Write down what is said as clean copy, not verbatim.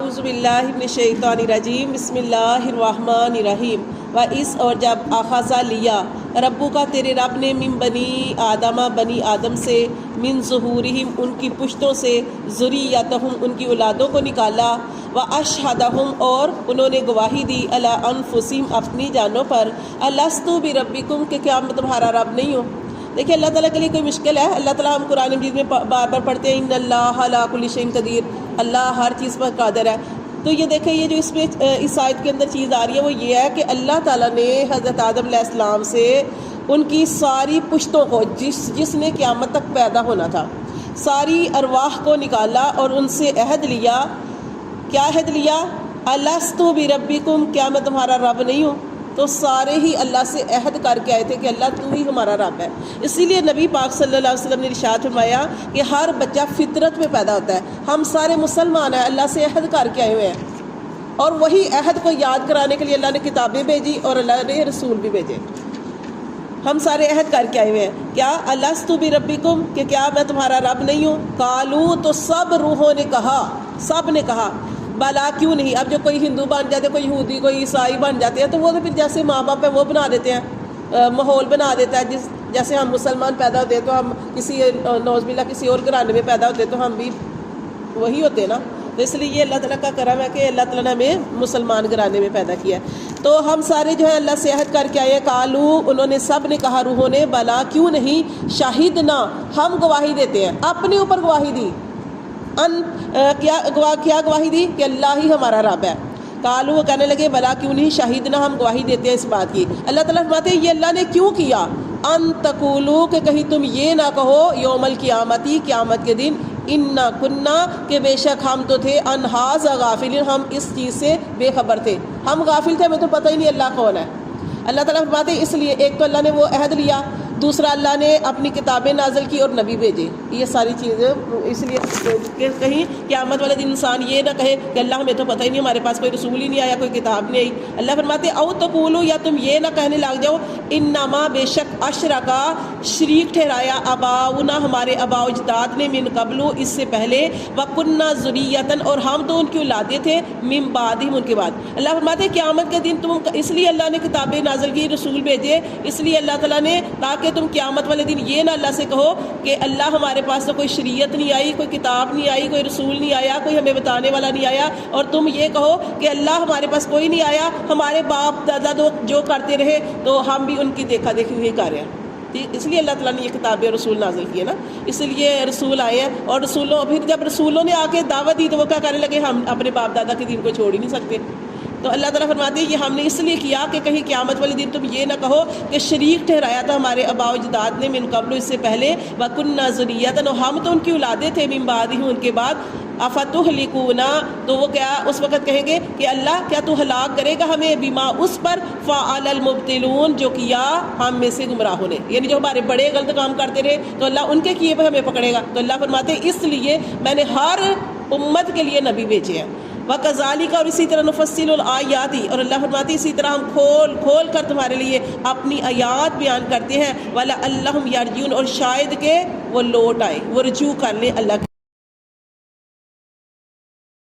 اعوذ باللہ من الشیطان الرجیم بسم اللہ الرحمن الرحیم وَإِذْ اور جب اخذ لیا ربو کا تیرے رب نے من بنی آدم سے من ظہورہم ان کی پشتوں سے ذریتہم ان کی اولادوں کو نکالا وَأَشْهَدَهُمْ اور انہوں نے گواہی دی علی انفسہم اپنی جانوں پر الستُ بربکم کہ کیا میں تمہارا رب نہیں ہوں۔ دیکھیں اللہ تعالیٰ کے لیے کوئی مشکل ہے؟ اللہ تعالیٰ ہم قرآن مجید میں بار بار پڑھتے ہیں ان اللہ علی کل شیء قدیر، اللہ ہر چیز پر قادر ہے۔ تو یہ دیکھیں یہ جو اس میں اس آیت کے اندر چیز آ رہی ہے وہ یہ ہے کہ اللہ تعالیٰ نے حضرت آدم علیہ السلام سے ان کی ساری پشتوں کو جس نے قیامت تک پیدا ہونا تھا ساری ارواح کو نکالا اور ان سے عہد لیا۔ کیا عہد لیا؟ الستُ بربکم کیا میں تمہارا رب نہیں ہوں؟ تو سارے ہی اللہ سے عہد کر کے آئے تھے کہ اللہ تو ہی ہمارا رب ہے۔ اسی لیے نبی پاک صلی اللہ علیہ وسلم نے ارشاد فرمایا کہ ہر بچہ فطرت میں پیدا ہوتا ہے، ہم سارے مسلمان ہیں، اللہ سے عہد کر کے آئے ہوئے ہیں، اور وہی عہد کو یاد کرانے کے لیے اللہ نے کتابیں بھیجی اور اللہ نے رسول بھی بھیجے۔ ہم سارے عہد کر کے آئے ہوئے ہیں۔ کیا الستُ بربکم کہ کیا میں تمہارا رب نہیں ہوں؟ قالو تو سب روحوں نے کہا، سب نے کہا بلا کیوں نہیں۔ اب جو کوئی ہندو بن جاتے ہیں، کوئی یہودی کوئی عیسائی بن جاتے ہیں تو وہ تو پھر جیسے ماں باپ ہے وہ بنا دیتے ہیں، ماحول بنا دیتا ہے۔ جیسے ہم مسلمان پیدا ہوتے ہیں تو ہم کسی نعوذ باللہ کسی اور گھرانے میں پیدا ہوتے ہیں تو ہم بھی وہی ہوتے ہیں نا۔ تو اس لیے یہ اللہ تعالیٰ کا کرم ہے کہ اللہ تعالیٰ نے ہمیں مسلمان گھرانے میں پیدا کیا ہے۔ تو ہم سارے جو ہے اللہ سے عہد کر کے آئے ہیں۔ کالو انہوں نے سب نے کہا روحوں نے بلا کیوں نہیں، شاہدنا ہم گواہی دیتے ہیں، اپنے اوپر گواہی دی۔ کیا گواہی دی کہ اللہ ہی ہمارا رب ہے۔ قالو وہ کہنے لگے بلا کیوں نہیں شاہدنا ہم گواہی دیتے ہیں اس بات کی۔ اللہ تعالیٰ فرماتے ہیں یہ اللہ نے کیوں کیا؟ ان تقولو کہ کہیں تم یہ نہ کہو یوم القیامتی قیامت کے دن انا کننا کہ بے شک ہم تو تھے ان ھذا غافلین ہم اس چیز سے بے خبر تھے، ہم غافل تھے، ہمیں تو پتہ ہی نہیں اللہ کون ہے۔ اللہ تعالیٰ فرماتے ہیں اس لیے ایک تو اللہ نے وہ عہد لیا، دوسرا اللہ نے اپنی کتابیں نازل کی اور نبی بھیجے۔ یہ ساری چیزیں اس لیے کہ کہیں قیامت والے دن انسان یہ نہ کہے کہ اللہ ہمیں تو پتہ ہی نہیں، ہمارے پاس کوئی رسول ہی نہیں آیا، کوئی کتاب نہیں آئی۔ اللہ فرماتے او تقولو یا تم یہ نہ کہنے لگ جاؤ انما بے شک اشرکا شریک ٹھہرایا اباؤنا ہمارے آباء و اجداد نے من قبل اس سے پہلے وکننا ذریۃ اور ہم تو ان کی اولادیں تھے من بعدہم ان کے بعد۔ اللہ فرماتے ہیں قیامت کے دن تم اس لیے اللہ نے کتابیں نازل کی، رسول بھیجے، اس لیے اللہ تعالیٰ نے تاکہ تم قیامت والے دن یہ نہ اللہ سے کہو کہ اللہ ہمارے پاس تو کوئی شریعت نہیں آئی، کوئی کتاب نہیں آئی، کوئی رسول نہیں آیا، کوئی ہمیں بتانے والا نہیں آیا، اور تم یہ کہو کہ اللہ ہمارے پاس کوئی نہیں آیا، ہمارے باپ دادا جو کرتے رہے تو ہم بھی ان کی دیکھا دیکھی ہوئی کر رہے ہیں۔ اس لیے اللہ تعالیٰ نے یہ کتابیں رسول نازل کی ہے نا، اس لیے رسول آئے ہیں، اور پھر جب رسولوں نے آ کے دعوت دی تو وہ کیا کرنے لگے ہم اپنے باپ دادا کے دین کو چھوڑ ہی نہیں سکتے۔ تو اللہ تعالیٰ فرماتے ہیں یہ ہم نے اس لیے کیا کہ کہیں قیامت والے دن تم یہ نہ کہو کہ شریک ٹھہرایا تھا ہمارے آباء و اجداد نے من قبل اس سے پہلے وکننا ذریۃ اور ہم تو ان کی اولادیں تھے من بعدہم ان کے بعد افتہلکونا تو وہ کیا اس وقت کہیں گے کہ اللہ کیا تو ہلاک کرے گا ہمیں بما اس پر فعل المبطلون جو کیا ہم میں سے گمراہوں نے، یعنی جو ہمارے بڑے غلط کام کرتے رہے تو اللہ ان کے کیے پہ ہمیں پکڑے گا۔ تو اللہ فرماتے ہیں اس لیے میں نے ہر امت کے لیے نبی بھیجے ہیں۔ وَكَذَلِكَ اور اسی طرح نُفَصِّلُ الْآيَاتِ اور اللہ فرماتی اسی طرح ہم کھول کر تمہارے لیے اپنی آیات بیان کرتے ہیں وَلَعَلَّهُمْ يَرْجِعُونَ اور شاید کہ وہ لوٹ آئے، وہ رجوع کر لیں اللہ